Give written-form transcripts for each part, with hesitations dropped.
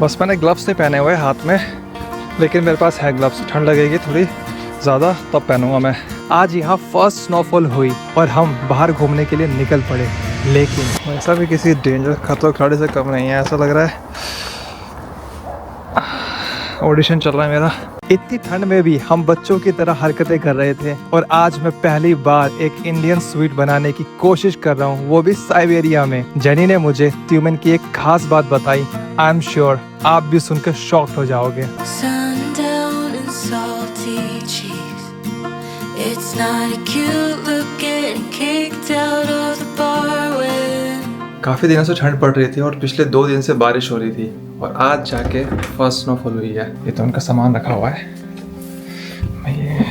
बस मैंने ग्लव्स नहीं पहने हुए हाथ में, लेकिन मेरे पास है ग्लव्स। ठंड लगेगी थोड़ी ज़्यादा तब पहनूंगा मैं। आज यहाँ फर्स्ट स्नोफॉल हुई और हम बाहर घूमने के लिए निकल पड़े, लेकिन ऐसा भी किसी डेंजर खतरों खिलाड़ी से कम नहीं है। ऐसा लग रहा है ऑडिशन चल रहा है मेरा। इतनी ठंड में भी हम बच्चों की तरह हरकतें कर रहे थे और आज मैं पहली बार एक इंडियन स्वीट बनाने की कोशिश कर रहा हूँ, वो भी साइबेरिया में। जेनी ने मुझे ट्यूमेन की एक खास बात बताई। आई एम श्योर आप भी सुनकर शॉक्ड हो जाओगे। काफ़ी दिनों से ठंड पड़ रही थी और पिछले 2 दिन से बारिश हो रही थी और आज जाके फर्स्ट स्नोफॉल हुई है। ये तो उनका सामान रखा हुआ है। ये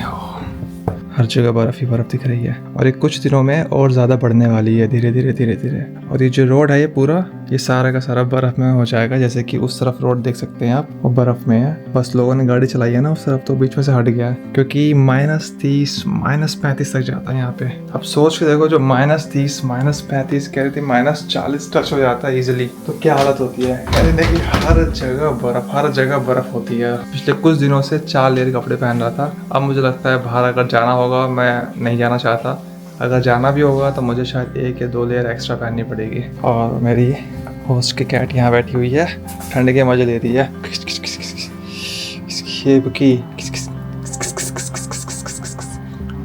हर जगह बर्फ़ ही बर्फ़ दिख रही है और ये कुछ दिनों में और ज़्यादा बढ़ने वाली है, धीरे धीरे धीरे धीरे। और ये जो रोड है ये पूरा, ये सारा का सारा बर्फ़ में हो जाएगा। जैसे कि उस तरफ रोड देख सकते हैं आप, वो बर्फ़ में है। बस लोगों ने गाड़ी चलाई है ना उस तरफ, तो बीच में से हट गया है क्योंकि -30 -35 तक जाता है यहाँ पे। अब सोच के देखो, जो -30 -35 कह रही थी, -40 टच हो जाता है इजिली, तो क्या हालत होती है। कह रही थी कि हर जगह बर्फ़ होती है। पिछले कुछ दिनों से 4 लेयर कपड़े पहन रहा था। अब मुझे लगता है बाहर अगर जाना होगा, मैं नहीं जाना चाहता, अगर जाना भी होगा तो मुझे शायद 1 या 2 लेयर एक्स्ट्रा पहननी पड़ेगी। और मेरी होस्ट की कैट यहाँ बैठी हुई है, ठंड के मजे ले रही है।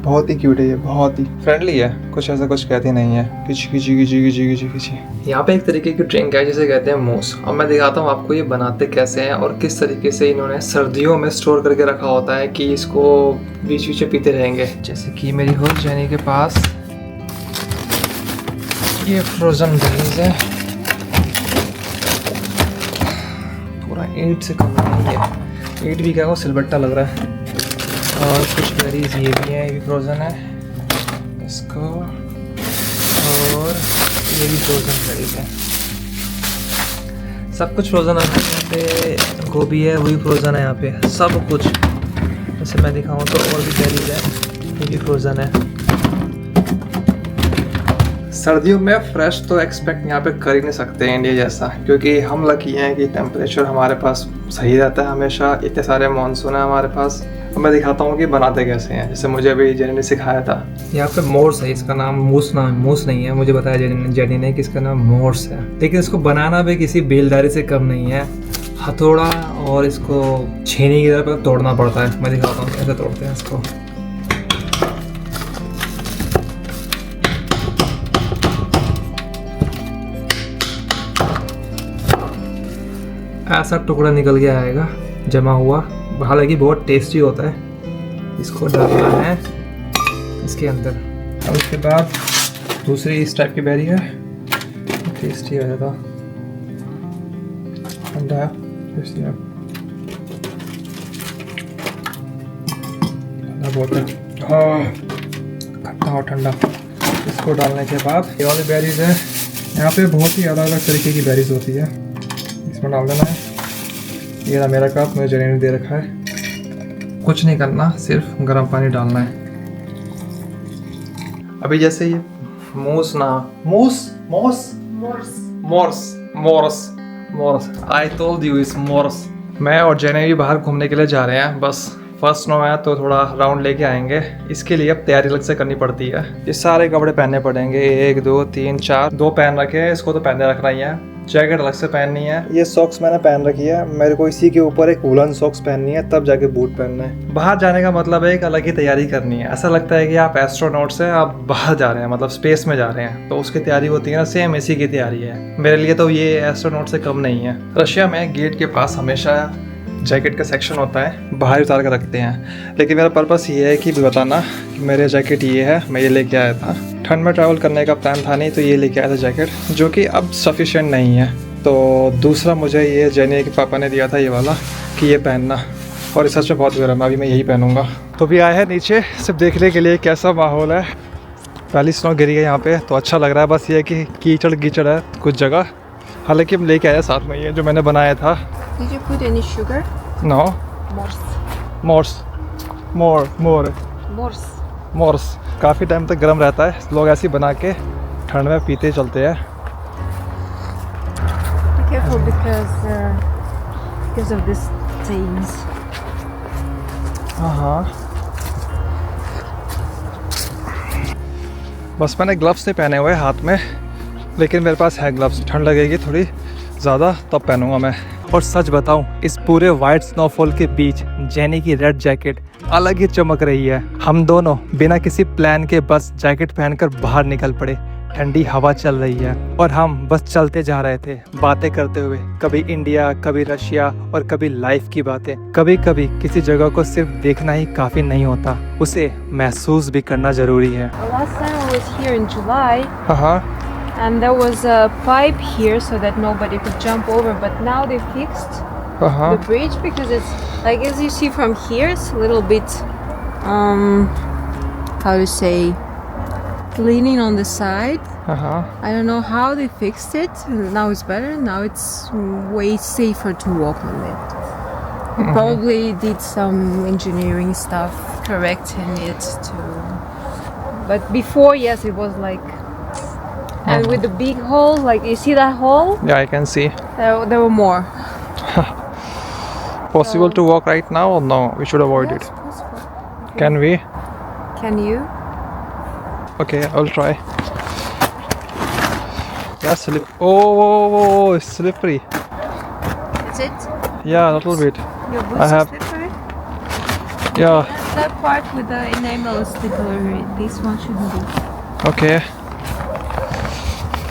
बहुत ही क्यूट है ये, बहुत ही फ्रेंडली है, कुछ ऐसा कुछ कहती नहीं है। किची। यहाँ पे एक तरीके की ड्रिंक है जिसे कहते हैं मूस। अब मैं दिखाता हूँ आपको ये बनाते कैसे हैं और किस तरीके से इन्होंने सर्दियों में स्टोर करके रखा होता है कि इसको बीच बीच में पीते रहेंगे। जैसे कि मेरी होस्ट जेनी के पास ये फ्रोजन बेरीज है, पूरा 8 से कम नहीं है, 8 भी क्या, वो सिलबट्टा लग रहा है। और कुछ बेरीज ये भी है, ये भी फ्रोज़न है इसको, और ये भी फ्रोज़न बेरीज है। सब कुछ फ्रोज़न है यहाँ पे। गोभी है, वही फ्रोज़न है यहाँ पे, सब कुछ। जैसे मैं दिखाऊँ तो और भी बेरीज है, ये भी फ्रोज़न है। सर्दियों में फ्रेश तो एक्सपेक्ट यहाँ पे कर ही नहीं सकते इंडिया जैसा, क्योंकि हम लकी हैं कि टेम्परेचर हमारे पास सही रहता है हमेशा। इतने सारे मानसून है हमारे पास। तो मैं दिखाता हूँ कि बनाते कैसे हैं, जैसे मुझे अभी जेनी ने सिखाया था। यहाँ पे मोर्स है, इसका नाम मूस नहीं है, मुझे बताया जेनी ने कि इसका नाम मोर्स है। लेकिन इसको बनाना भी किसी बेलदारी से कम नहीं है। हथौड़ा और इसको छेनी की तरह तोड़ना पड़ता है। मैं दिखाता हूँ कैसे तोड़ते हैं इसको। ऐसा टुकड़ा निकल के आएगा जमा हुआ, हालांकि बहुत टेस्टी होता है। इसको डालना है इसके अंदर। अब उसके बाद दूसरी इस टाइप की बेरी है, टेस्टी हो जाता, ठंडा है, टेस्टी है, बहुत है, खट्टा और ठंडा। इसको डालने के बाद ये वाली बेरीज है, यहाँ पे बहुत ही अलग अलग तरीके की बेरीज होती है, इसमें डाल देना है। ये ना मेरा कप, मुझे जेनी ने दे रखा है। कुछ नहीं करना, सिर्फ गर्म पानी डालना है। अभी जैसे ये Mors I told you is Mors. मैं और जेनी भी बाहर घूमने के लिए जा रहे हैं। बस फर्स्ट स्नो है तो थोड़ा राउंड लेके आएंगे। इसके लिए अब तैयारी अलग से करनी पड़ती है। ये सारे कपड़े पहनने पड़ेंगे, 1 2 3 4, 2 पहन रखे हैं, इसको तो पहने रखना ही है। जैकेट अलग से पहननी है। ये सॉक्स मैंने पहन रखी है, मेरे को इसी के ऊपर एक वुलन सॉक्स पहननी है, तब जाके बूट पहनना है। बाहर जाने का मतलब है एक अलग ही तैयारी करनी है। ऐसा लगता है कि आप एस्ट्रोनॉट्स हैं, आप बाहर जा रहे हैं, मतलब स्पेस में जा रहे हैं, तो उसकी तैयारी होती है ना, सेम इसी की तैयारी है। मेरे लिए तो ये एस्ट्रोनॉट से कम नहीं है। रशिया में गेट के पास हमेशा जैकेट का सेक्शन होता है, बाहर उतार कर रखते हैं। लेकिन मेरा पर्पस ये है कि बताना कि मेरे जैकेट ये है, मैं ये लेके आया था। ठंड में ट्रैवल करने का प्लान था नहीं, तो ये लेके आया था जैकेट, जो कि अब सफिशिएंट नहीं है। तो दूसरा मुझे ये जेनी के पापा ने दिया था ये वाला, कि ये पहनना, और इस सच में बहुत गर्म है, अभी मैं यही पहनूंगा। तो भी आए हैं नीचे सिर्फ देखने के लिए कैसा माहौल है। पहली स्नो गिरी है यहाँ पे, तो अच्छा लग रहा है। बस ये है कि कीचड़ है कुछ जगह, हालांकि हम लेके आए साथ में ये जो मैंने बनाया था। Did you put any sugar? No. Mors काफ़ी टाइम तक गर्म रहता है, लोग ऐसे ही बना के ठंड में पीते चलते हैं। Be careful because because of these stains. हाँ, बस मैंने ग्लव्स नहीं पहने हुए हाथ में, लेकिन मेरे पास है ग्लव्स। ठंड लगेगी थोड़ी ज़्यादा तब पहनूंगा मैं। और सच बताऊं, इस पूरे वाइट स्नोफॉल के बीच जेनी की रेड जैकेट अलग ही चमक रही है। हम दोनों बिना किसी प्लान के बस जैकेट पहनकर बाहर निकल पड़े। ठंडी हवा चल रही है और हम बस चलते जा रहे थे, बातें करते हुए। कभी इंडिया, कभी रशिया और कभी लाइफ की बातें। कभी कभी किसी जगह को सिर्फ देखना ही काफ़ी नहीं होता, उसे महसूस भी करना ज़रूरी है। Last time I was here in July, हाँ, and there was a pipe here so that nobody could jump over. But now they fixed हाँ, the bridge because it's like, as you see from here, it's a little bit how to say, leaning on the side. हाँ, I don't know how they fixed it. Now it's better. Now it's way safer to walk on it. They probably did some engineering stuff correcting it to. But before, yes, it was like, and with the big hole, like you see that hole, yeah, I can see. there were more. Possible to walk right now or no? We should avoid Yes, it. possible. Can we? Can you? Okay, I'll try. Yeah, Oh, it's slippery. Is it? Yeah, a little bit. Your boots I are have- slippery? Yeah. That part with the enamel is slippery. This one shouldn't be. Okay.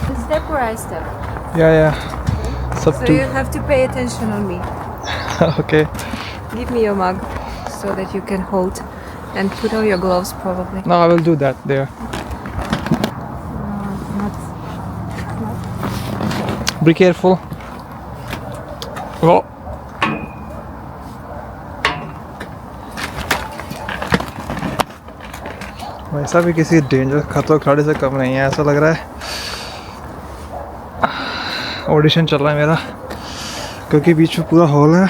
The step where I step. Yeah. Sub So you have to pay attention on me. Okay. Give me your mug so that you can hold and put on your gloves probably. No, I will do that there. Not. Be careful. Oh. वैसा भी किसी danger खतरों खिलाड़ी से कम नहीं है, ऐसा लग रहा है। ऑडिशन चल रहा है मेरा, क्योंकि बीच में पूरा हॉल है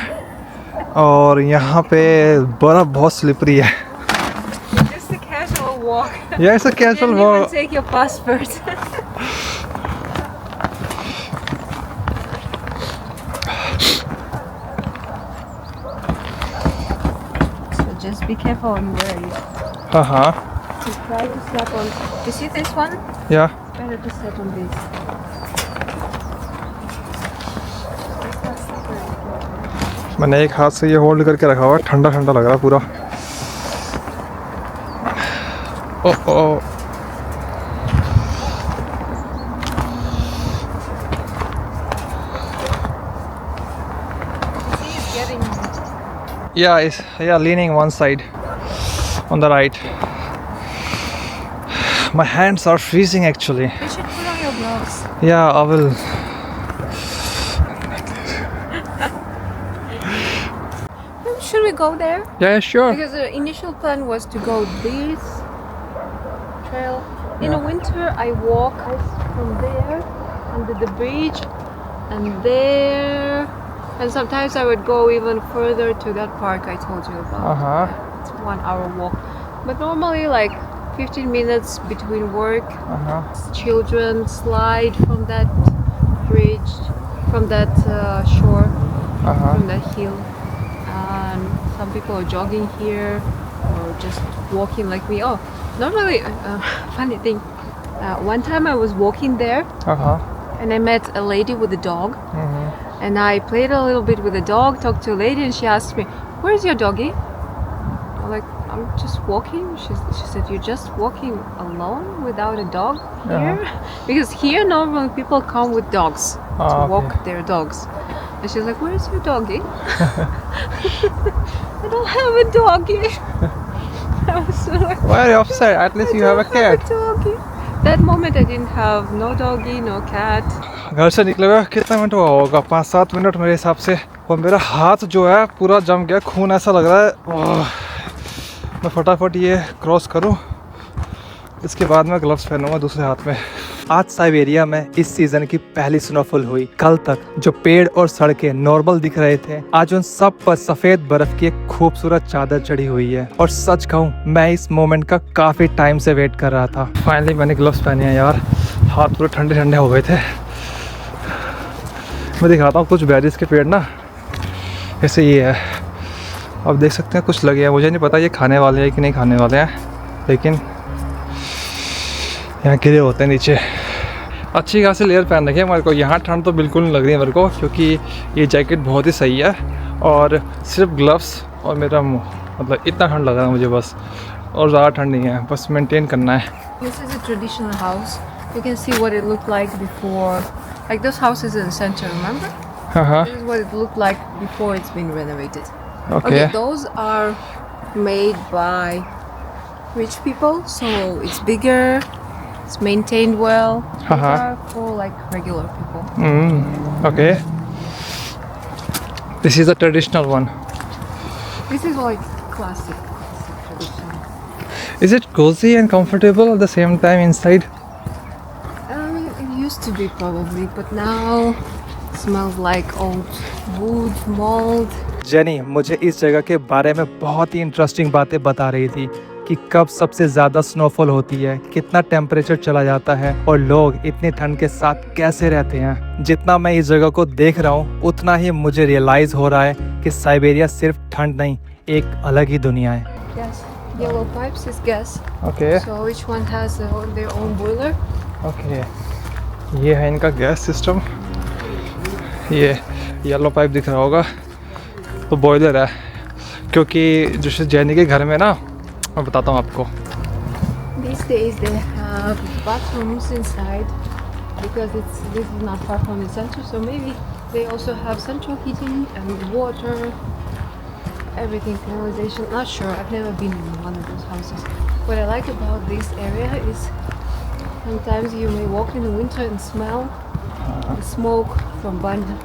और यहाँ पे बर्फ बहुत स्लिपरी है। Just a casual walk. Yeah, it's a casual Didn't even walk. take your passport. So just be careful on where you हाँ, to try to step on. You see this one? yeah. Better to step on this. It's not slippery. मैंने एक हाथ से ये hold करके रखा हुआ है, ठंडा ठंडा लग रहा है पूरा। ओ See, it's getting. yeah, leaning one side on the right. My hands are freezing actually. You should put on your gloves. Yeah, I will. Should we go there? Yeah, sure. Because the initial plan was to go this trail. In the winter, I walk from there under the bridge and there. And sometimes I would go even further to that park I told you about. Uh-huh. It's 1 hour walk. But normally like 15 minutes between work. Uh-huh. Children slide from that bridge, from that shore, Uh-huh. from that hill. And some people are jogging here or just walking like me. Oh, normally, funny thing. One time I was walking there Uh-huh. and I met a lady with a dog. Mm-hmm. And I played a little bit with the dog, talked to a lady, and she asked me, "Where's your doggy?" I'm like, "I'm just walking." She said, "You're just walking alone without a dog here?" Because here normally people come with dogs to okay. walk their dogs. And she's like, "Where's your doggy?" I don't have a doggy. I was so like, Why are you upset? At least you have a I don't cat. have a doggy. That moment I didn't have no doggy, no cat. घर से निकले हुए कितना minute हुआ होगा? 5-7 minute मेरे हिसाब से। और मेरा हाथ जो है पूरा जम गया, खून ऐसा लग रहा है। मैं फटाफट ये क्रॉस करूं, इसके बाद मैं ग्लव्स पहनूंगा दूसरे हाथ में। आज साइबेरिया में इस सीजन की पहली स्नोफॉल हुई। कल तक जो पेड़ और सड़कें नॉर्मल दिख रहे थे, आज उन सब पर सफेद बर्फ की एक खूबसूरत चादर चढ़ी हुई है। और सच कहूँ, मैं इस मोमेंट का काफी टाइम से वेट कर रहा था। फाइनली मैंने ग्लव्स पहने हैं यार, हाथ पूरे ठंडे ठंडे हो गए थे। मैं दिखाता हूँ कुछ बेरीज के पेड़ ना, ऐसे ये है, अब देख सकते हैं कुछ लगे हैं, मुझे नहीं पता ये खाने वाले हैं कि नहीं खाने वाले हैं, लेकिन यहाँ गिरे होते हैं नीचे। अच्छी खासी लेयर पहन रखी है मेरे को, यहाँ ठंड तो बिल्कुल नहीं लग रही है मेरे को, क्योंकि ये जैकेट बहुत ही सही है और सिर्फ ग्लव्स और मेरा मुँह, मतलब इतना ठंड लग रहा है मुझे बस, और ज़्यादा ठंड नहीं है, बस मेंटेन करना है। This is a traditional house. You can see what it looked like before, like those houses in the center, remember? हाँ This is what it looked like before it's been renovated. Okay Those are made by rich people, so it's bigger, it's maintained well. These Uh-huh. are for like regular people. Okay, this is a traditional one. This is like classic traditional. Is it cozy and comfortable at the same time inside? It used to be probably, but now it smells like old wood, mold. Jenny मुझे इस जगह के बारे में बहुत ही interesting बातें बता रही थी कि कब सबसे ज़्यादा स्नोफॉल होती है, कितना टेम्परेचर चला जाता है और लोग इतनी ठंड के साथ कैसे रहते हैं। जितना मैं इस जगह को देख रहा हूँ उतना ही मुझे रियलाइज़ हो रहा है कि साइबेरिया सिर्फ ठंड नहीं, एक अलग ही दुनिया है। Gas. Yellow pipes is gas. Okay So each one has their own boiler. Okay, ये है इनका गैस सिस्टम, ये येलो पाइप दिख रहा होगा तो बॉयलर है, क्योंकि जो जैनी के घर में ना, मैं बताता हूँ आपको, These days they have bathrooms inside because this is not far from the center, so maybe they also have central heating and water, everything, canalization. Not sure. I've never been in one of those houses. What I like about this area is sometimes you may walk in the winter and smell the smoke from banja.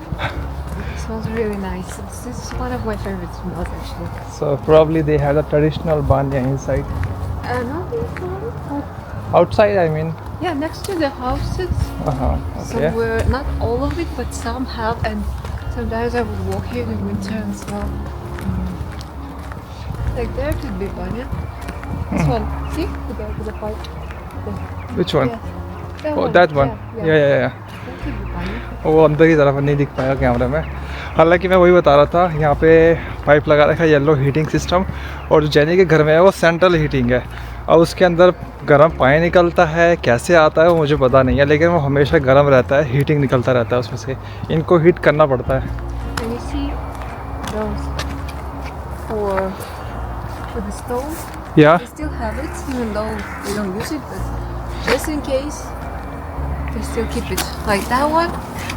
It smells really nice. This is one of my favorite smells actually. so probably they have the traditional banya inside. Not this one, but Outside I mean. yeah, next to the houses. Okay. Somewhere, not all of it, but some have, and sometimes I would walk here in the winter and smell. Like there could be banya. This one, see, with the pipe. There. Which one? Yeah. That Oh, one. that one. Yeah. That could be banya. वो अंदर की तरफ नहीं दिख पाएगा कैमरे में, हालांकि मैं वही बता रहा था, यहाँ पे पाइप लगा रखा है येलो हीटिंग सिस्टम, और जो जैनी के घर में है वो सेंट्रल हीटिंग है। और उसके अंदर गर्म पानी निकलता है, कैसे आता है वो मुझे पता नहीं है, लेकिन वो हमेशा गर्म रहता है, हीटिंग निकलता रहता है उसमें से, इनको हीट करना पड़ता है। And you see those for the stove. या They still have it, even though they don't use it, but just in case, they still keep it. Like that one,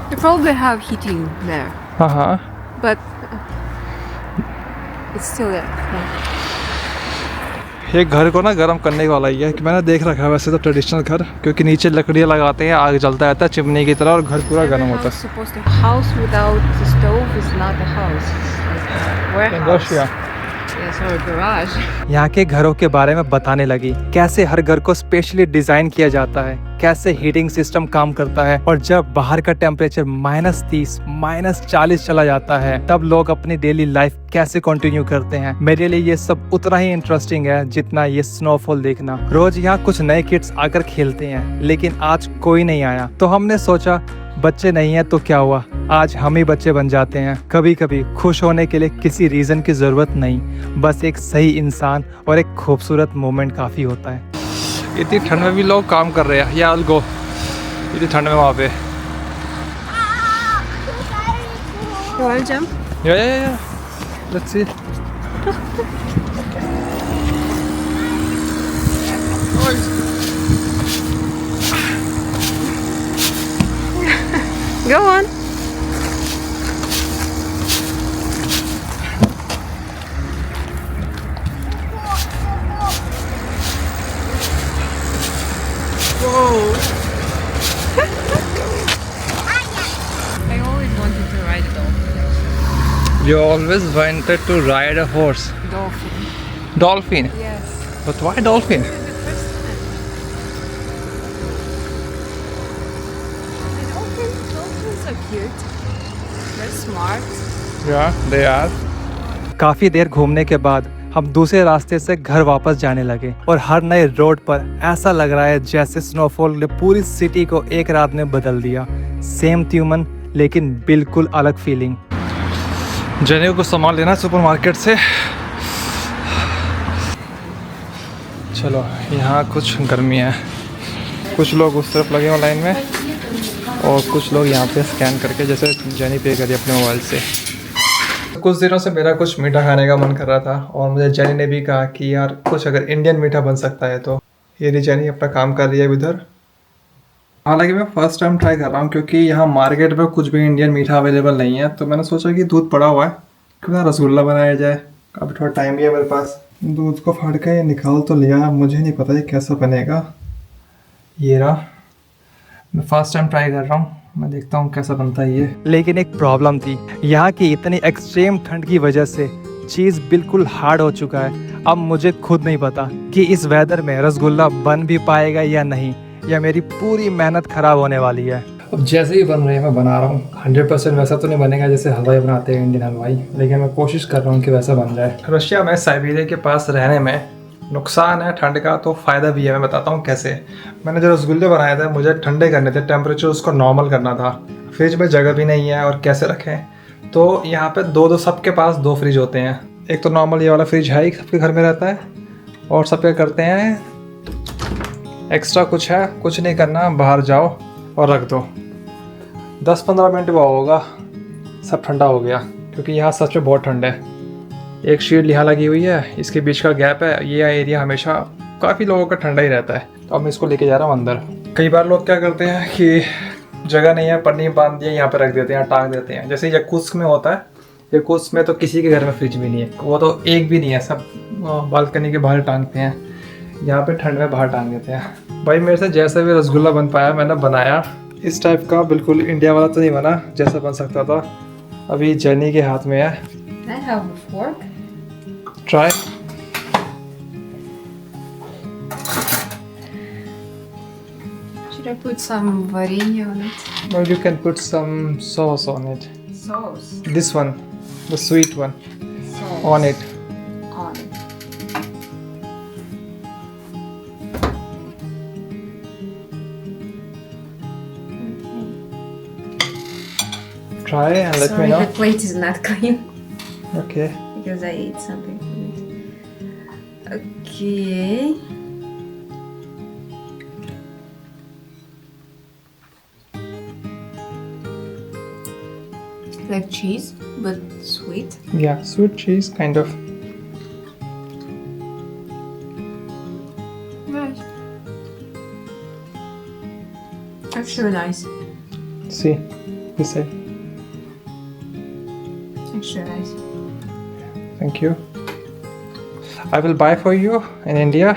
they probably have heating there, हाँ, but it's still there. Yeah. ये घर को ना गर्म करने वाला ही है, कि मैंने देख रखा है वैसे तो ट्रेडिशनल घर, क्योंकि नीचे लकड़ियाँ लगाते हैं, आग जलता रहता है चिमनी की तरह और घर पूरा गर्म Every होता house supposed to house without the stove is not a house. It's like a है। warehouse. Russia Yes, or a garage. यहाँ के घरों के बारे में बताने लगी, कैसे हर घर को स्पेशली डिजाइन किया जाता है, कैसे हीटिंग सिस्टम काम करता है, और जब बाहर का टेम्परेचर -30, -40 चला जाता है तब लोग अपनी डेली लाइफ कैसे कंटिन्यू करते हैं। मेरे लिए ये सब उतना ही इंटरेस्टिंग है जितना ये स्नोफॉल देखना। रोज यहाँ कुछ नए किड्स आकर खेलते हैं, लेकिन आज कोई नहीं आया, तो हमने सोचा बच्चे नहीं है तो क्या हुआ, आज हम ही बच्चे बन जाते हैं। कभी कभी खुश होने के लिए किसी रीज़न की ज़रूरत नहीं, बस एक सही इंसान और एक खूबसूरत मोमेंट काफ़ी होता है। इतनी ठंड में भी लोग काम कर रहे हैं, या अलगो इतनी ठंड में वहाँ पे। You want to jump? या let's see. Go on. I always wanted to ride a dolphin. You always wanted to ride a horse. Dolphin. Dolphin. Yes. But why dolphin? The first time. Dolphins are cute. They're smart. Yeah, they are. काफी देर घूमने के बाद हम दूसरे रास्ते से घर वापस जाने लगे और हर नए रोड पर ऐसा लग रहा है जैसे स्नोफॉल ने पूरी सिटी को एक रात में बदल दिया। सेम ट्यूमन लेकिन बिल्कुल अलग फीलिंग। जेनी को सामान लेना है सुपरमार्केट से। चलो, यहाँ कुछ गर्मी है, कुछ लोग उस तरफ लगे हुए लाइन में और कुछ लोग यहाँ पे स्कैन करके, जैसे जेनी पे करी अपने मोबाइल से। कुछ दिनों से मेरा कुछ मीठा खाने का मन कर रहा था और मुझे जेनी ने भी कहा कि यार कुछ अगर इंडियन मीठा बन सकता है तो। ये जेनी अपना काम कर रही है इधर। हालांकि मैं फ़र्स्ट टाइम ट्राई कर रहा हूँ क्योंकि यहाँ मार्केट में कुछ भी इंडियन मीठा अवेलेबल नहीं है, तो मैंने सोचा कि दूध पड़ा हुआ है, क्यों ना रसगुल्ला बनाया जाए। अभी थोड़ा टाइम भी है मेरे पास। दूध को फाड़ के निकाल तो लिया, मुझे नहीं पता ये कैसा बनेगा। ये रहा, मैं फर्स्ट टाइम ट्राई कर रहा हूँ, मैं देखता हूँ कैसा बनता है ये। लेकिन एक प्रॉब्लम थी, यहाँ की इतनी एक्सट्रीम ठंड की वजह से चीज़ बिल्कुल हार्ड हो चुका है। अब मुझे खुद नहीं पता कि इस वेदर में रसगुल्ला बन भी पाएगा या नहीं, या मेरी पूरी मेहनत ख़राब होने वाली है। अब जैसे ही बन रही है मैं बना रहा हूँ। 100% वैसा तो नहीं बनेगा जैसे हलवाई बनाते हैं इंडियन हलवाई, लेकिन मैं कोशिश कर रहा हूँ कि वैसा बन जाए। रशिया में साइबेरिया के पास रहने में नुकसान है ठंड का, तो फ़ायदा भी है। मैं बताता हूँ कैसे। मैंने जो रसगुल्ले बनाए थे मुझे ठंडे करने थे, टेम्परेचर उसको नॉर्मल करना था। फ्रिज में जगह भी नहीं है और कैसे रखें, तो यहाँ पे दो सबके पास 2 फ्रिज होते हैं। एक तो नॉर्मल ये वाला फ्रिज है ही, सबके घर में रहता है, और सब क्या करते हैं, एक्स्ट्रा कुछ है, कुछ नहीं करना, बाहर जाओ और रख दो। 10-15 मिनट हुआ होगा, सब ठंडा हो गया, क्योंकि यहाँ सच में बहुत ठंड है। एक शीट यहाँ लगी हुई है, इसके बीच का गैप है, ये एरिया हमेशा काफ़ी लोगों का ठंडा ही रहता है। तो अब मैं इसको लेके जा रहा हूँ अंदर। कई बार लोग क्या करते हैं कि जगह नहीं है, पन्नी बांध दिया, यहाँ पर रख देते हैं, टांग देते हैं। जैसे यकुत्स्क में होता है, यकुत्स्क में तो किसी के घर में फ्रिज भी नहीं है, वो तो एक भी नहीं है, सब बालकनी के बाहर टांगते हैं। यहाँ पे ठंड में बाहर टांग देते हैं। भाई मेरे से जैसा भी रसगुल्ला बन पाया मैंने बनाया, इस टाइप का, बिल्कुल इंडिया वाला तो नहीं बना जैसा बन सकता था। अभी जेनी के हाथ में है। I have a fork. Try. Should I put some varenье on it? Or you can put some sauce on it. Sauce. This one, the sweet one, Sauce. on it. On it. Try and let Sorry, me know. the plate is not clean Okay. because I ate something from it. Okay. Like cheese, but sweet. Yeah, sweet cheese kind of. Nice. Actually nice. See, this side. Actually nice. Thank you. I will buy for you in India.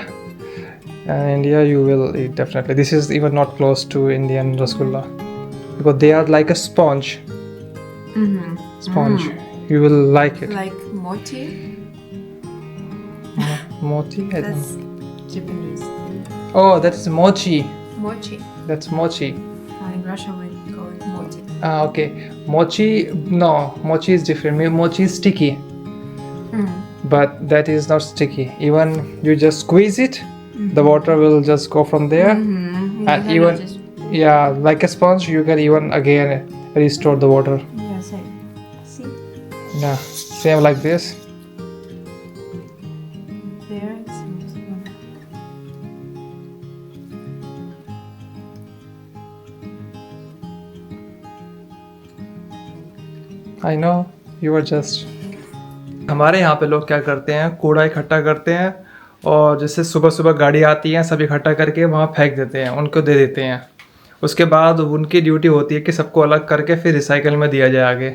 In India, you will eat definitely. This is even not close to Indian rasgulla because they are like a sponge. Mm-hmm. Sponge. You will like it. Like mochi. Moti. I don't That's know. Japanese. Oh, that's mochi. Mochi. That's mochi. In Russia we call it mochi. Ah, okay. Mochi. No, mochi is different. Mochi is sticky, but that is not sticky. Even you just squeeze it, the water will just go from there, and even yeah, like a sponge, you can even again restore the water. Yeah, same. See? Yeah, same like this. There it's I know you are just. हमारे यहाँ पे लोग क्या करते हैं, कूड़ा इकट्ठा करते हैं और जैसे सुबह सुबह गाड़ी आती है, सब इकट्ठा करके वहाँ फेंक देते हैं, उनको दे देते हैं। उसके बाद उनकी ड्यूटी होती है कि सबको अलग करके फिर रिसाइकल में दिया जाए आगे।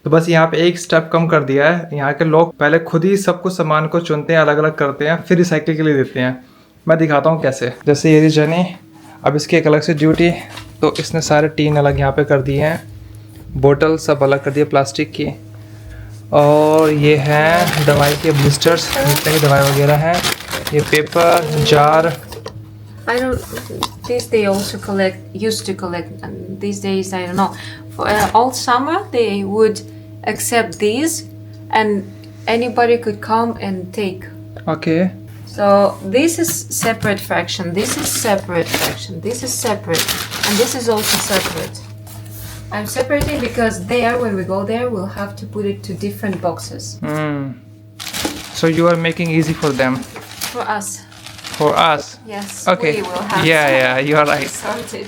तो बस यहाँ पे एक स्टेप कम कर दिया है। यहाँ के लोग पहले खुद ही सब कुछ सामान को चुनते हैं, अलग अलग करते हैं, फिर रिसाइकिल के लिए देते हैं। मैं दिखाता हूँ कैसे। जैसे ये जनी, अब इसकी एक अलग से ड्यूटी, तो इसने सारे टीन अलग यहाँ पे कर दिए हैं, बोतल सब अलग कर दिए प्लास्टिक की, और ये हैं दवाई के ब्लिस्टर्स, जितने भी दवाई वगैरह हैं, ये paper jar. I don't. This they also used to collect. And these days, I don't know. For all summer, they would accept these, and anybody could come and take. Okay. So this is separate fraction. This is separate fraction. This is separate, and this is also separate. I'm separating because there, when we go there, we'll have to put it to different boxes. So you are making easy for them. For us. For us. Yes. Okay. We will have Yeah, you are right. sorted.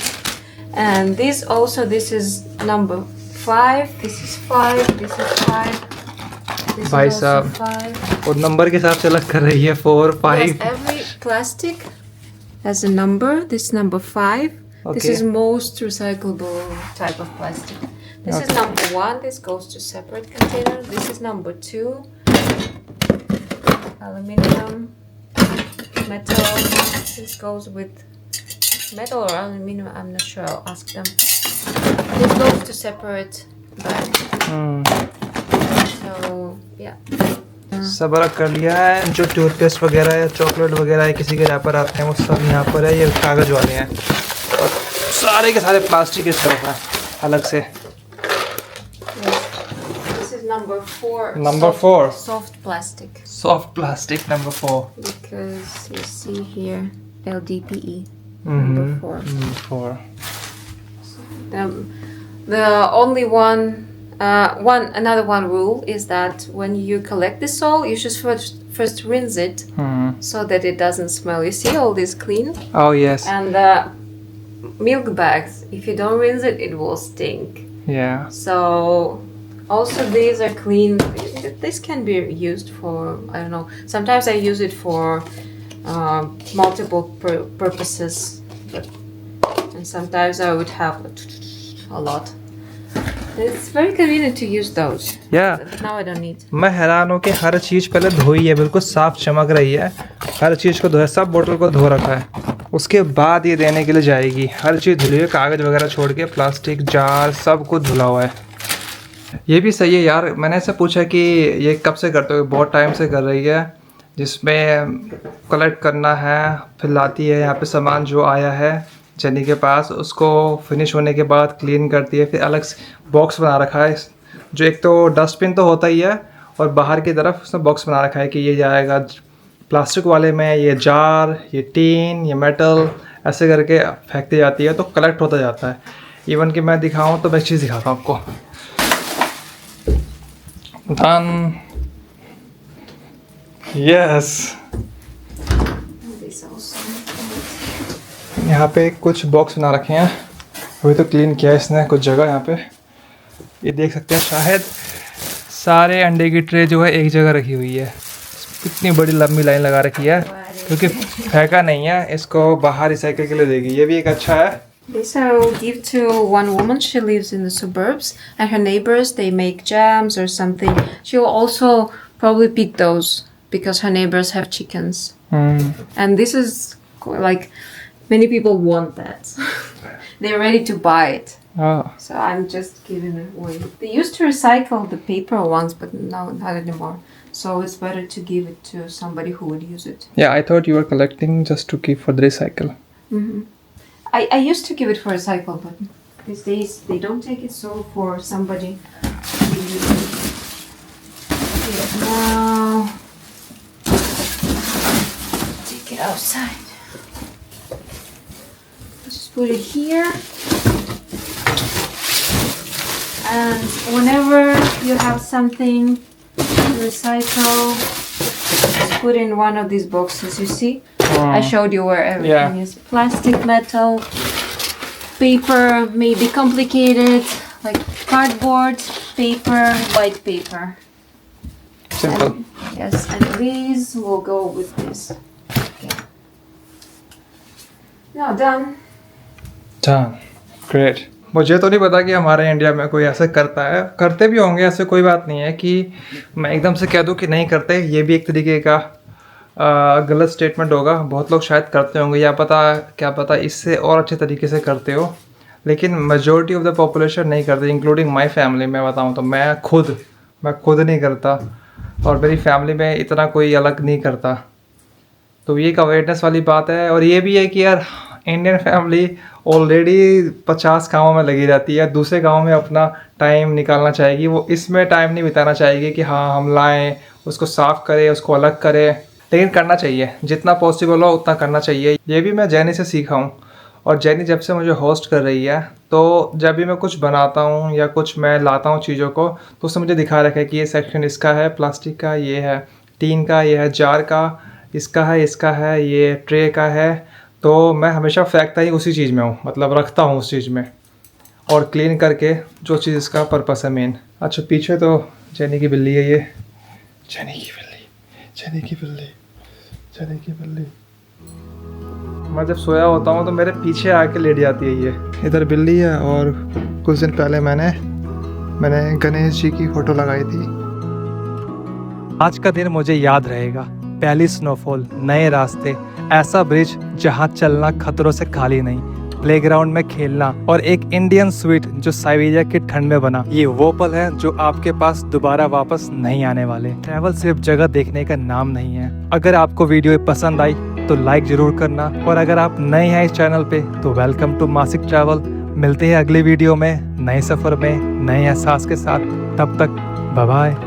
And this also, this is number 5. This is 5. This is 5. This भाई is also साहब 5. और number के हिसाब से अलग कर रही है 4, 5. Yes, every plastic has a number. This is number 5. This Okay. is most recyclable type of plastic. This is number 1. This goes to separate container. This is number 2. Aluminium, metal. This goes with metal or aluminium. I'm not sure. I'll ask them. This goes to separate bag. So yeah. सब अलग कर लिया है. जो toothpaste वगैरह या chocolate वगैरह है किसी के रैपर आते हैं वो सब यहाँ पर है. ये कागज़ वाले हैं और सारे के सारे प्लास्टिक इस तरफ है अलग से. This is number 4. Number 4. Soft plastic. Soft plastic number 4. Because you see here LDPE. Number 4. Number 4. The only another one rule is that when you collect the salt, you should first rinse it so that it doesn't smell. You see all this clean? Oh yes. And the milk bags, if you don't rinse it, it will stink. Yeah. So also these are clean. This can be used for, I don't know, sometimes I use it for multiple purposes, and sometimes I would have a lot. It's very convenient to use those. Yeah. But now I don't need. मैं हैरान हूँ कि हर चीज़ पहले धोई है, बिल्कुल साफ चमक रही है. हर चीज़ को धोया, सब बोतल को धो रखा है. उसके बाद ये देने के लिए जाएगी. हर चीज़ धुली है, कागज़ वगैरह छोड़ के प्लास्टिक जार सब कुछ धुला हुआ है. ये भी सही है यार. मैंने ऐसे पूछा कि ये कब से करते हो. बहुत टाइम से कर रही है, जिसमें कलेक्ट करना है, फिर लाती है यहाँ पे सामान जो आया है जेनी के पास, उसको फिनिश होने के बाद क्लीन करती है. फिर अलग बॉक्स बना रखा है. जो एक तो डस्टबिन तो होता ही है और बाहर की तरफ उसने बॉक्स बना रखा है कि ये जाएगा प्लास्टिक वाले में, ये जार, ये टीन, ये मेटल, ऐसे करके फेंकती जाती है तो कलेक्ट होता जाता है. इवन कि मैं दिखाऊं तो मैं एक चीज़ दिखाता हूँ आपको. डन. यस. This also. यहाँ पे कुछ बॉक्स बना रखे हैं. अभी तो क्लीन किया है इसने कुछ जगह. यहाँ पे ये देख सकते हैं, शायद सारे अंडे की ट्रे जो है एक जगह रखी हुई है. इतनी बड़ी लंबी लाइन लगा रखी है क्योंकि फेंका नहीं है, इसको बाहर रिसाइकिल के लिए देगी. ये भी एक अच्छा है. This I will give to one woman. She lives in the suburbs, and her neighbors, they make jams or something. She will also probably pick those because her neighbors have chickens. And this is like, many people want that. They're ready to buy it. Oh. So I'm just giving it away. They used to recycle the paper once, but now not anymore. So it's better to give it to somebody who would use it. Yeah, I thought you were collecting just to keep for the recycle. I used to give it for recycle, but these days they don't take it, so for somebody to use it. Okay, now take it outside. Just put it here. And whenever you have something to recycle, just put in one of these boxes. You see? I showed you where everything is. Plastic, metal, paper, maybe complicated, like cardboard, paper, white paper. Simple. Yes, and these will go with this. Okay. Now done. Done. Great. मुझे तो नहीं पता कि हमारे India में कोई ऐसे करता है. करते भी होंगे, ऐसे कोई बात नहीं है कि मैं एकदम से कह दूं कि नहीं करते. ये भी एक तरीके का गलत स्टेटमेंट होगा. बहुत लोग शायद करते होंगे, या क्या पता इससे और अच्छे तरीके से करते हो, लेकिन मेजॉरिटी ऑफ द पॉपुलेशन नहीं करते, इंक्लूडिंग माय फैमिली. मैं बताऊं तो मैं खुद नहीं करता और मेरी फैमिली में इतना कोई अलग नहीं करता. तो ये एक अवेयरनेस वाली बात है. और ये भी है कि यार इंडियन फैमिली ऑलरेडी 50 कामों में लगी रहती है. दूसरे गाँव में अपना टाइम निकालना चाहेगी, वो इसमें टाइम नहीं बिताना चाहेगी कि हाँ हम लाएँ, उसको साफ़ करें, उसको अलग करें. लेकिन करना चाहिए, जितना पॉसिबल हो उतना करना चाहिए. ये भी मैं जैनी से सीखा हूँ. और जेनी जब से मुझे होस्ट कर रही है तो जब भी मैं कुछ बनाता हूँ या कुछ मैं लाता हूँ चीज़ों को तो उसने मुझे दिखा रखा है कि ये सेक्शन इसका है, प्लास्टिक का ये है, टीन का ये है, जार का इसका है, ये ट्रे का है। तो मैं हमेशा फेंकता ही उसी चीज़ में हूँ, मतलब रखता हूँ उस चीज़ में और क्लीन करके जो चीज़ इसका पर्पस है मेन। अच्छा पीछे तो जेनी की बिल्ली है, ये जेनी की बिल्ली, जेनी की बिल्ली, जेनी की बिल्ली। मैं जब सोया होता हूँ तो मेरे पीछे आके लेट जाती है ये। इधर बिल्ली है और कुछ दिन पहले मैंने गणेश जी की फ़ोटो लगाई थी। आज का दिन मुझे याद रहेगा। पहली स्नोफॉल, नए रास्ते, ऐसा ब्रिज जहाँ चलना खतरों से खाली नहीं, प्लेग्राउंड में खेलना और एक इंडियन स्वीट जो साइबेरिया की ठंड में बना। ये वो पल है जो आपके पास दोबारा वापस नहीं आने वाले। ट्रैवल सिर्फ जगह देखने का नाम नहीं है। अगर आपको वीडियो पसंद आई तो लाइक जरूर करना और अगर आप नए हैं इस चैनल पे तो वेलकम टू मासिक ट्रैवल। मिलते हैं अगली वीडियो में नए सफर में नए एहसास के साथ। तब तक बाय बाय।